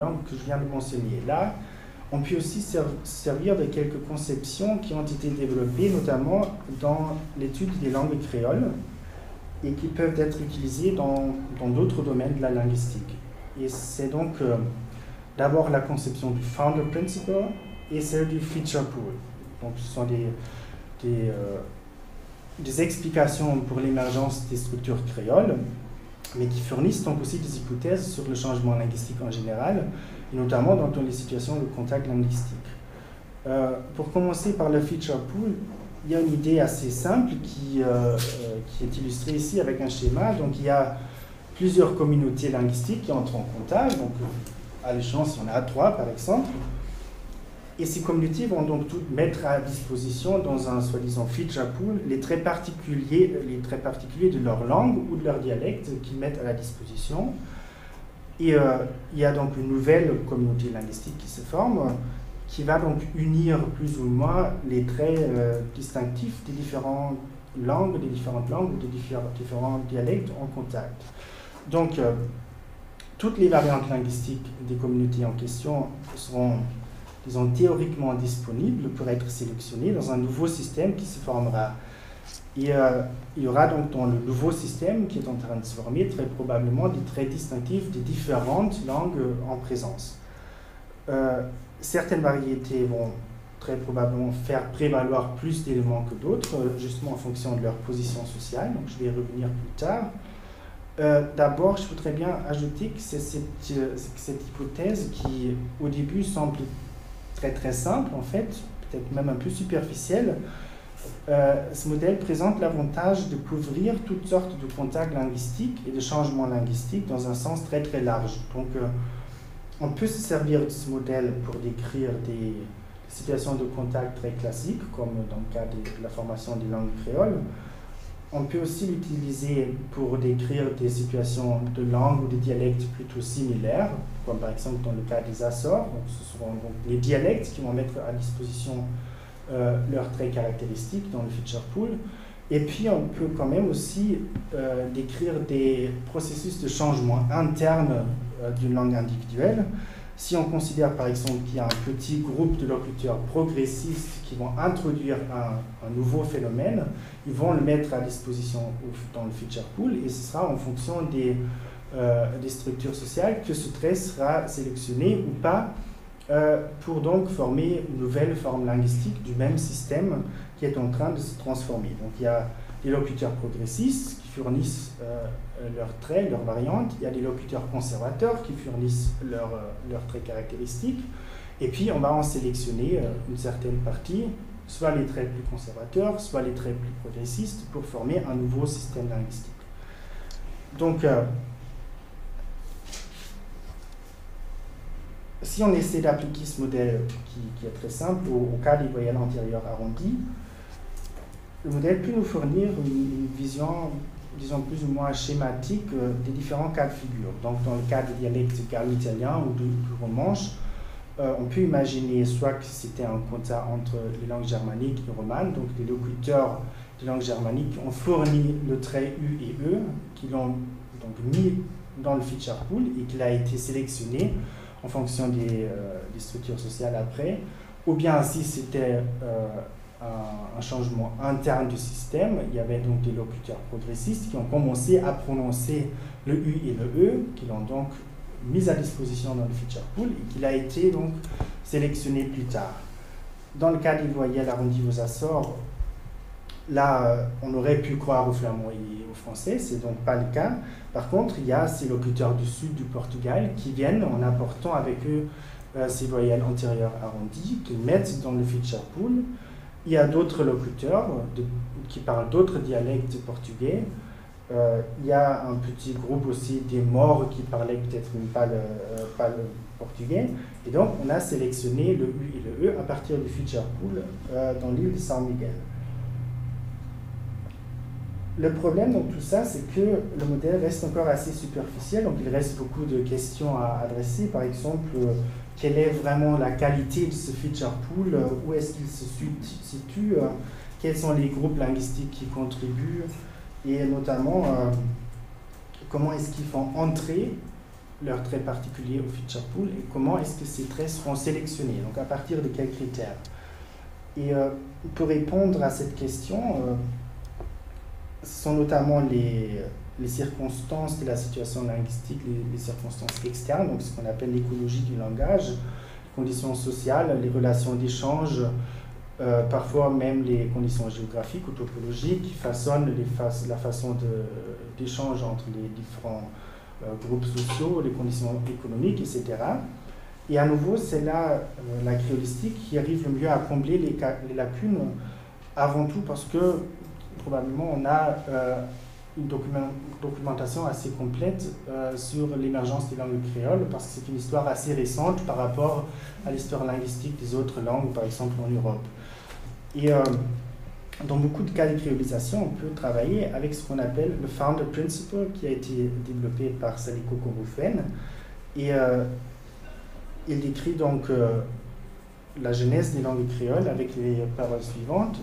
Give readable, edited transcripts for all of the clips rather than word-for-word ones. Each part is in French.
langues que je viens de mentionner. Là, on peut aussi servir de quelques conceptions qui ont été développées, notamment dans l'étude des langues créoles, et qui peuvent être utilisées dans d'autres domaines de la linguistique. Et c'est donc d'abord la conception du Founder Principle et celle du Feature Pool. Donc ce sont des explications pour l'émergence des structures créoles, mais qui fournissent donc aussi des hypothèses sur le changement linguistique en général, et notamment dans les situations de contact linguistique. Pour commencer par le Feature Pool, il y a une idée assez simple qui est illustrée ici avec un schéma. Donc il y a plusieurs communautés linguistiques qui entrent en contact, donc à l'échéance il y en a 3 par exemple, et ces communautés vont donc toutes mettre à disposition dans un soi-disant feature pool les traits particuliers de leur langue ou de leur dialecte qu'ils mettent à la disposition. Et il y a donc une nouvelle communauté linguistique qui se forme, qui va donc unir plus ou moins les traits distinctifs des différentes langues ou des différents dialectes en contact. Donc, toutes les variantes linguistiques des communautés en question seront, disons, théoriquement disponibles pour être sélectionnées dans un nouveau système qui se formera. Et il y aura donc dans le nouveau système qui est en train de se former très probablement des traits distinctifs des différentes langues en présence. Certaines variétés vont très probablement faire prévaloir plus d'éléments que d'autres, justement en fonction de leur position sociale, donc je vais y revenir plus tard. D'abord, je voudrais bien ajouter que c'est cette hypothèse qui, au début, semble très très simple, en fait, peut-être même un peu superficielle. Ce modèle présente l'avantage de couvrir toutes sortes de contacts linguistiques et de changements linguistiques dans un sens très très large. Donc, on peut se servir de ce modèle pour décrire des situations de contact très classiques, comme dans le cas de la formation des langues créoles. On peut aussi l'utiliser pour décrire des situations de langue ou de dialectes plutôt similaires, comme par exemple dans le cas des Açores. Donc, ce seront donc les dialectes qui vont mettre à disposition leurs traits caractéristiques dans le feature pool. Et puis, on peut quand même aussi décrire des processus de changement interne d'une langue individuelle. Si on considère par exemple qu'il y a un petit groupe de locuteurs progressistes qui vont introduire un nouveau phénomène, ils vont le mettre à disposition dans le feature pool et ce sera en fonction des structures sociales que ce trait sera sélectionné ou pas pour donc former une nouvelle forme linguistique du même système qui est en train de se transformer. Donc il y a des locuteurs progressistes qui fournissent leurs traits, leurs variantes. Il y a des locuteurs conservateurs qui fournissent leurs traits caractéristiques. Et puis, on va en sélectionner une certaine partie, soit les traits plus conservateurs, soit les traits plus progressistes, pour former un nouveau système linguistique. Donc, si on essaie d'appliquer ce modèle qui est très simple au cas des voyelles antérieures arrondies, le modèle peut nous fournir une vision, disons, plus ou moins schématique des différents cas de figure. Donc, dans le cas du dialecte gallo-italien ou du romanche, on peut imaginer soit que c'était un contact entre les langues germaniques et romanes, donc les locuteurs de langue germanique ont fourni le trait U et E, qui l'ont donc mis dans le feature pool et qu'il a été sélectionné en fonction des structures sociales après, ou bien si c'était un changement interne du système, il y avait donc des locuteurs progressistes qui ont commencé à prononcer le U et le E, qui l'ont donc mis à disposition dans le feature pool et qu'il a été donc sélectionné plus tard. Dans le cas des voyelles arrondies aux Açores, là, on aurait pu croire au flamand et au français, c'est donc pas le cas. Par contre, il y a ces locuteurs du sud du Portugal qui viennent en apportant avec eux ces voyelles antérieures arrondies, qu'ils mettent dans le feature pool. Il y a d'autres locuteurs qui parlent d'autres dialectes portugais. Il y a un petit groupe aussi des Maures qui parlaient peut-être pas le portugais. Et donc, on a sélectionné le U et le E à partir du feature pool dans l'île de San Miguel. Le problème dans tout ça, c'est que le modèle reste encore assez superficiel, donc il reste beaucoup de questions à adresser. Par exemple, quelle est vraiment la qualité de ce feature pool, où est-ce qu'il se situe, quels sont les groupes linguistiques qui contribuent, et notamment comment est-ce qu'ils font entrer leurs traits particuliers au feature pool et comment est-ce que ces traits seront sélectionnés, donc à partir de quels critères. Et pour répondre à cette question, ce sont notamment les circonstances de la situation linguistique, les circonstances externes, donc ce qu'on appelle l'écologie du langage, les conditions sociales, les relations d'échange, parfois même les conditions géographiques ou topologiques qui façonnent la façon d'échange entre les différents groupes sociaux, les conditions économiques, etc. Et à nouveau, c'est là la créolistique qui arrive le mieux à combler les lacunes, avant tout parce que probablement on a une documentation assez complète sur l'émergence des langues créoles, parce que c'est une histoire assez récente par rapport à l'histoire linguistique des autres langues, par exemple en Europe. Et dans beaucoup de cas de créolisation, on peut travailler avec ce qu'on appelle le Founder Principle, qui a été développé par Saliko Korufen. Et il décrit donc la genèse des langues créoles avec les paroles suivantes.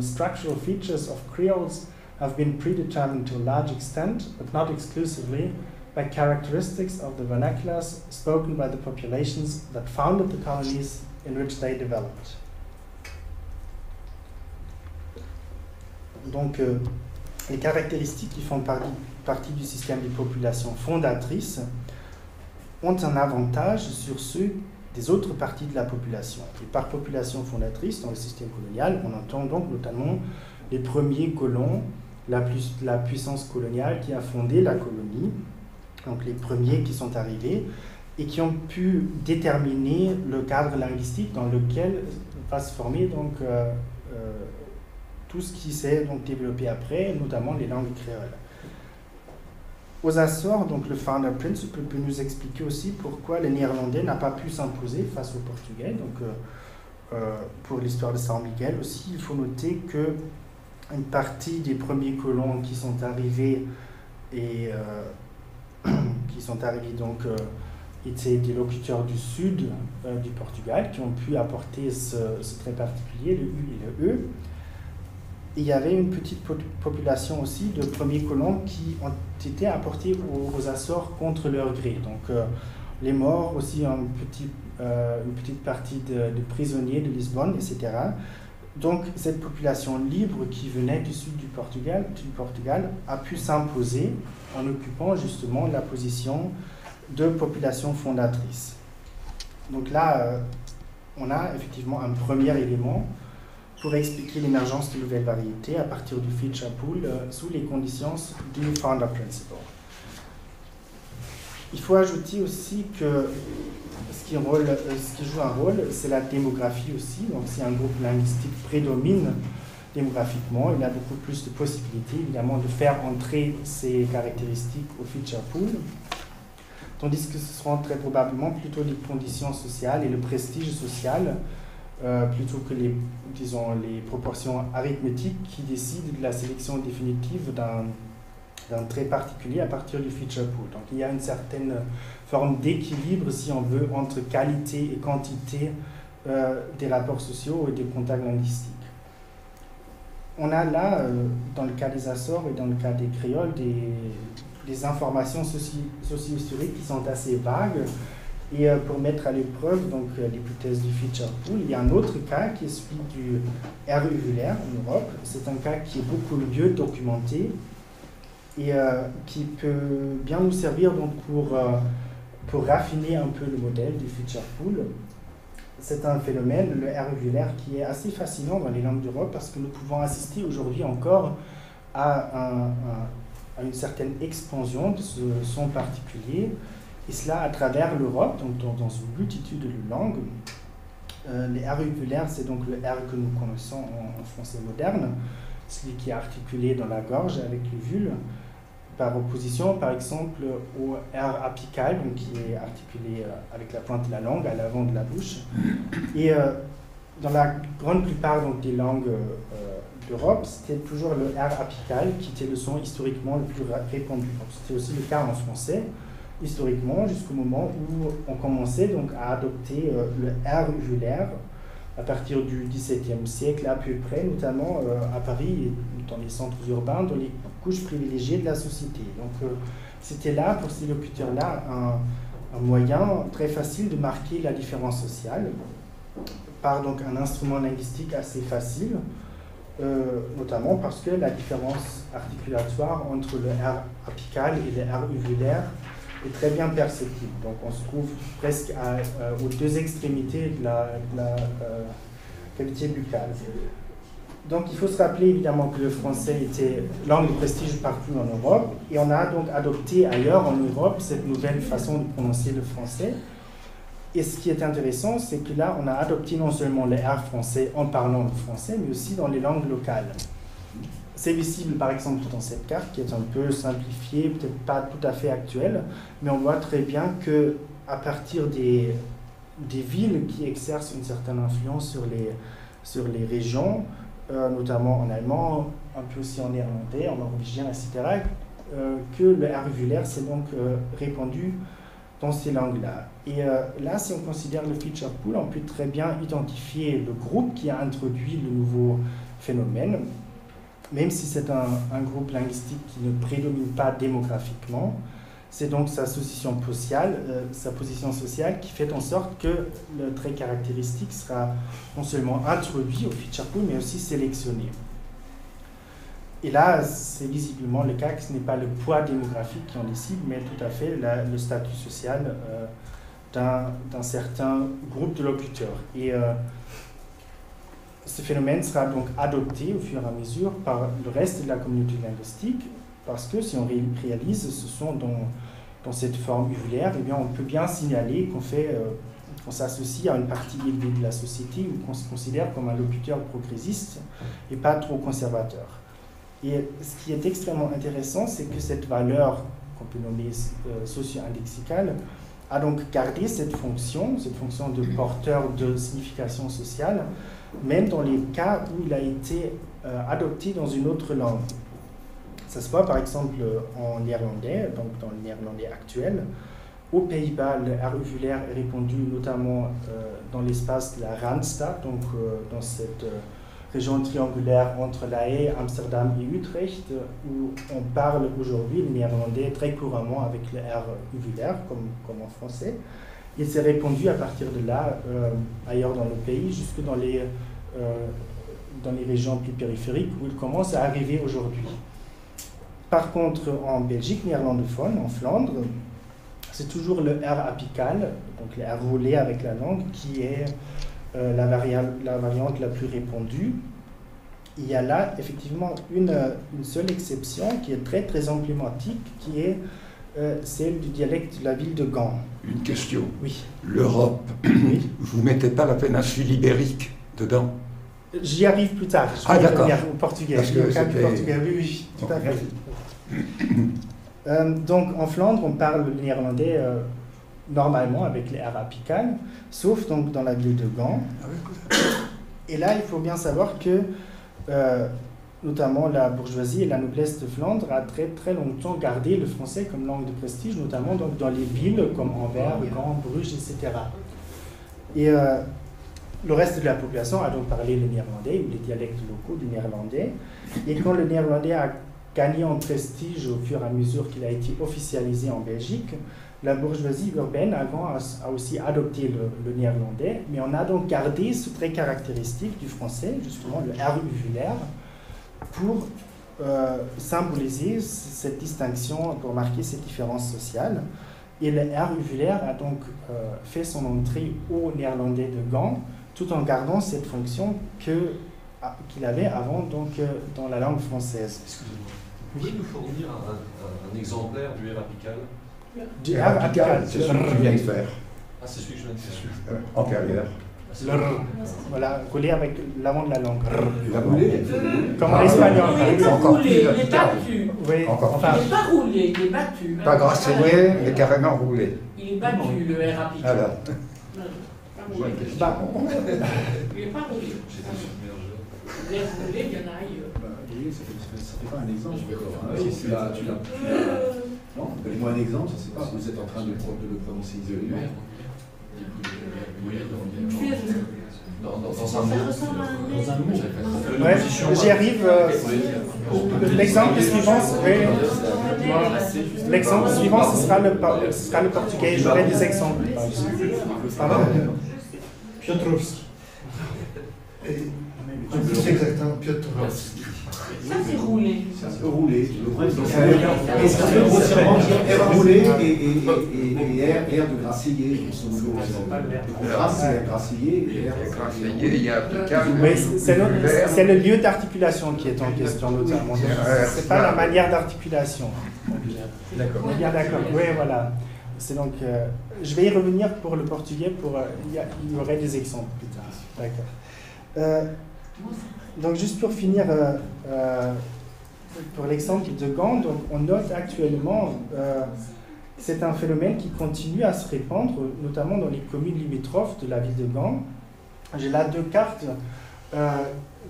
Structural features of creoles have been predetermined to a large extent, but not exclusively, by characteristics of the vernaculars spoken by the populations that founded the colonies in which they developed. Donc, les caractéristiques qui font partie du système des populations fondatrices ont un avantage sur ceux des autres parties de la population. Et par population fondatrice, dans le système colonial, on entend donc notamment les premiers colons, la puissance coloniale qui a fondé la colonie, donc les premiers qui sont arrivés et qui ont pu déterminer le cadre linguistique dans lequel va se former donc tout ce qui s'est donc développé après, notamment les langues créoles. Aux Açores, donc le Founder Principle peut nous expliquer aussi pourquoi le néerlandais n'a pas pu s'imposer face au portugais. Donc, pour l'histoire de San Miguel aussi, il faut noter que une partie des premiers colons qui sont arrivés étaient des locuteurs du sud du Portugal qui ont pu apporter ce trait particulier, le U et le E. Et il y avait une petite population aussi de premiers colons qui ont été apportés aux Açores contre leur gré. Donc les morts, aussi une petite partie de prisonniers de Lisbonne, etc. Donc cette population libre qui venait du sud du Portugal a pu s'imposer en occupant justement la position de population fondatrice. Donc là, on a effectivement un premier élément pour expliquer l'émergence de nouvelles variétés à partir du feature pool sous les conditions du Founder Principle. Il faut ajouter aussi que ce qui joue un rôle, c'est la démographie aussi. Donc si un groupe linguistique prédomine démographiquement, il a beaucoup plus de possibilités évidemment de faire entrer ces caractéristiques au feature pool, tandis que ce seront très probablement plutôt les conditions sociales et le prestige social plutôt que les proportions arithmétiques qui décident de la sélection définitive d'un trait particulier à partir du feature pool. Donc il y a une certaine forme d'équilibre, si on veut, entre qualité et quantité des rapports sociaux et des contacts linguistiques. On a là, dans le cas des Açores et dans le cas des créoles, des informations socio-historiques qui sont assez vagues. Et pour mettre à l'épreuve l'hypothèse du feature pool, il y a un autre cas qui est celui du R uvulaire en Europe. C'est un cas qui est beaucoup mieux documenté et qui peut bien nous servir donc, pour raffiner un peu le modèle du feature pool. C'est un phénomène, le R uvulaire, qui est assez fascinant dans les langues d'Europe parce que nous pouvons assister aujourd'hui encore à une certaine expansion de ce son particulier. Et cela à travers l'Europe, donc dans une multitude de langues. Les R uvulaires, c'est donc le R que nous connaissons en français moderne, celui qui est articulé dans la gorge avec l'uvule, par opposition par exemple au R apical, donc qui est articulé avec la pointe de la langue à l'avant de la bouche. Et dans la grande plupart donc, des langues d'Europe, c'était toujours le R apical qui était le son historiquement le plus répandu. C'était aussi le cas en français, historiquement, jusqu'au moment où on commençait donc à adopter le R uvulaire à partir du XVIIe siècle à peu près, notamment à Paris et dans les centres urbains, dans les couches privilégiées de la société. Donc c'était là, pour ces locuteurs-là, un moyen très facile de marquer la différence sociale par donc un instrument linguistique assez facile, notamment parce que la différence articulatoire entre le R apical et le R uvulaire est très bien perceptible. Donc on se trouve presque aux deux extrémités de la cavité buccale. Donc il faut se rappeler évidemment que le français était langue de prestige partout en Europe, et on a donc adopté ailleurs en Europe cette nouvelle façon de prononcer le français. Et ce qui est intéressant, c'est que là, on a adopté non seulement le R français en parlant le français, mais aussi dans les langues locales. C'est visible par exemple dans cette carte qui est un peu simplifiée, peut-être pas tout à fait actuelle, mais on voit très bien qu'à partir des villes qui exercent une certaine influence sur les régions, notamment en allemand, un peu aussi en néerlandais, en norvégien, etc., que le R uvulaire s'est donc répandu dans ces langues-là. Et là, si on considère le feature pool, on peut très bien identifier le groupe qui a introduit le nouveau phénomène, même si c'est un groupe linguistique qui ne prédomine pas démographiquement. C'est donc sa position sociale qui fait en sorte que le trait caractéristique sera non seulement introduit au feature pool, mais aussi sélectionné. Et là, c'est visiblement le cas que ce n'est pas le poids démographique qui en décide, mais tout à fait le statut social d'un certain groupe de locuteurs. Et ce phénomène sera donc adopté au fur et à mesure par le reste de la communauté linguistique, parce que si on réalise ce son dans cette forme uvulaire, eh bien, on peut bien signaler qu'on s'associe à une partie élevée de la société ou qu'on se considère comme un locuteur progressiste et pas trop conservateur. Et ce qui est extrêmement intéressant, c'est que cette valeur qu'on peut nommer socio-indexicale a donc gardé cette fonction de porteur de signification sociale, même dans les cas où il a été adopté dans une autre langue. Ça se voit par exemple en néerlandais, donc dans le néerlandais actuel. Aux Pays-Bas, le R uvulaire est répandu notamment dans l'espace de la Randstad, donc dans cette région triangulaire entre La Haye, Amsterdam et Utrecht, où on parle aujourd'hui le néerlandais très couramment avec le R uvulaire, comme en français. Il s'est répandu à partir de là, ailleurs dans le pays, jusque dans les régions plus périphériques, où il commence à arriver aujourd'hui. Par contre, en Belgique néerlandophone, en Flandre, c'est toujours le R apical, donc le R roulé avec la langue, qui est la variante la plus répandue. Il y a là effectivement une seule exception qui est très très emblématique, qui est celle du dialecte de la ville de Gand. Une question. Oui. L'Europe, oui. Vous ne mettez pas la péninsule ibérique dedans? J'y arrive plus tard. Ah d'accord. Au portugais. Parce que c'était... Portugais. Oui, tout à fait. Donc en Flandre, on parle le néerlandais normalement avec les R apicales, sauf donc dans la ville de Gand. Et là, il faut bien savoir que notamment la bourgeoisie et la noblesse de Flandre a très très longtemps gardé le français comme langue de prestige, notamment donc dans les villes comme Anvers, Gand, Bruges, etc. Et le reste de la population a donc parlé le néerlandais ou les dialectes locaux du néerlandais. Et quand le néerlandais a gagné en prestige au fur et à mesure qu'il a été officialisé en Belgique, la bourgeoisie urbaine a aussi adopté le néerlandais, mais on a donc gardé ce trait caractéristique du français, justement le R uvulaire, pour symboliser cette distinction, pour marquer cette différence sociale. Et le R uvulaire a donc fait son entrée au néerlandais de Gand, tout en gardant cette fonction qu'il avait avant donc, dans la langue française. Excusez-moi. Vous pouvez nous fournir un exemplaire du R apical? Du R apical, c'est celui que je viens de faire. Ah, c'est celui que je viens de faire. Antérieur. Voilà, roulé avec l'avant de la langue. Il a roulé. Comme en espagnol. Il n'est pas roulé, il est battu. Oui, encore enfin, Il n'est pas roulé, il est battu. Pas grassené, mais carrément roulé. Il est battu, le R apical. Alors. Non, pas roulé. bah, Il n'est pas roulé. J'étais submergé. Le R roulé, il y en a ailleurs. Oui, ça fait pas un exemple encore. Hein. Si tu l'as. Non, donne-moi un exemple, je ne sais pas. Vous êtes en train de le prononcer isolément. Dans un mot. Dans un mot. ouais, j'y arrive. L'exemple suivant, l'exemple suivant, ce sera le portugais. J'aurai des exemples. Pardon? Piotrowski. Plus exactement, Piotrowski. Ça, c'est roulé. Roulé. Et ça veut grossièrement dire R roulé et R de gracier. Grasse, c'est gracier et R. Gracier, il y a applicable. Oui, c'est le lieu d'articulation qui est en question, notamment. Ce n'est pas la manière d'articulation. D'accord. On est bien d'accord. Oui, voilà. C'est donc, je vais y revenir pour le portugais. Il y aurait des exemples plus tard. D'accord. Donc, juste pour finir, pour l'exemple de Gand, donc, on note actuellement, c'est un phénomène qui continue à se répandre, notamment dans les communes limitrophes de la ville de Gand. J'ai là deux cartes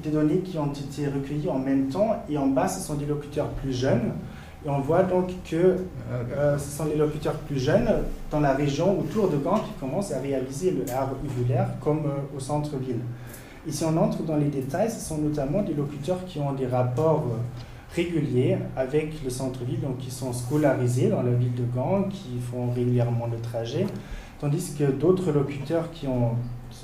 des données qui ont été recueillies en même temps, et en bas, ce sont des locuteurs plus jeunes. Et on voit donc que ce sont les locuteurs plus jeunes dans la région autour de Gand qui commencent à réaliser le R uvulaire comme au centre-ville. Et si on entre dans les détails, ce sont notamment des locuteurs qui ont des rapports réguliers avec le centre-ville, donc qui sont scolarisés dans la ville de Gand, qui font régulièrement le trajet, tandis que d'autres locuteurs qui ont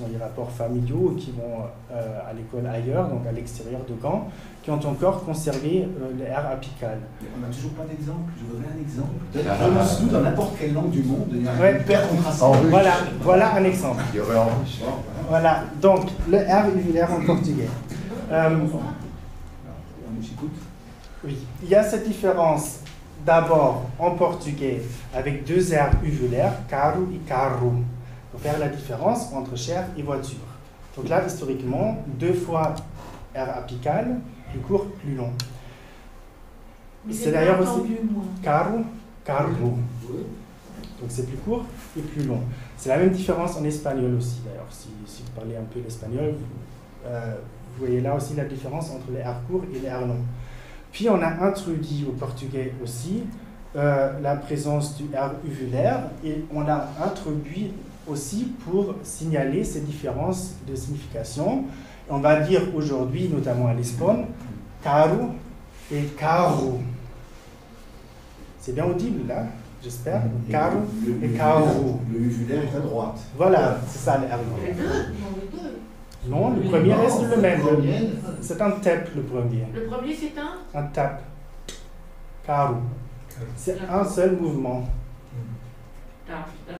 des rapports familiaux, qui vont à l'école ailleurs, donc à l'extérieur de Gand, qui ont encore conservé le R apical. On n'a toujours pas d'exemple. Je voudrais un exemple. Prononce-nous dans n'importe quelle langue du monde. Il y a un hyper contrasté. Voilà un exemple. Il y aurait en russe. Voilà, donc le R uvulaire en portugais. On s'écoute. Oui, il y a cette différence d'abord en portugais avec deux R uvulaires, caro et carro, pour faire la différence entre chair et voiture. Donc là, historiquement, 2 fois R apical, plus court, plus long. C'est d'ailleurs aussi caro, carro. Donc c'est plus court et plus long. C'est la même différence en espagnol aussi, d'ailleurs. Si vous parlez un peu l'espagnol, vous voyez là aussi la différence entre les R courts et les R longs. Puis on a introduit au portugais aussi la présence du R uvulaire, et on l'a introduit aussi pour signaler ces différences de signification. On va dire aujourd'hui, notamment à Lisbonne, caro et carro. C'est bien audible là, j'espère. Caro et carro. Le uvulaire est à droite. Voilà, c'est ça le R long. Non, le premier reste le même. C'est un tap le premier. Le premier, c'est un? Un tap. Caro. C'est un seul mouvement.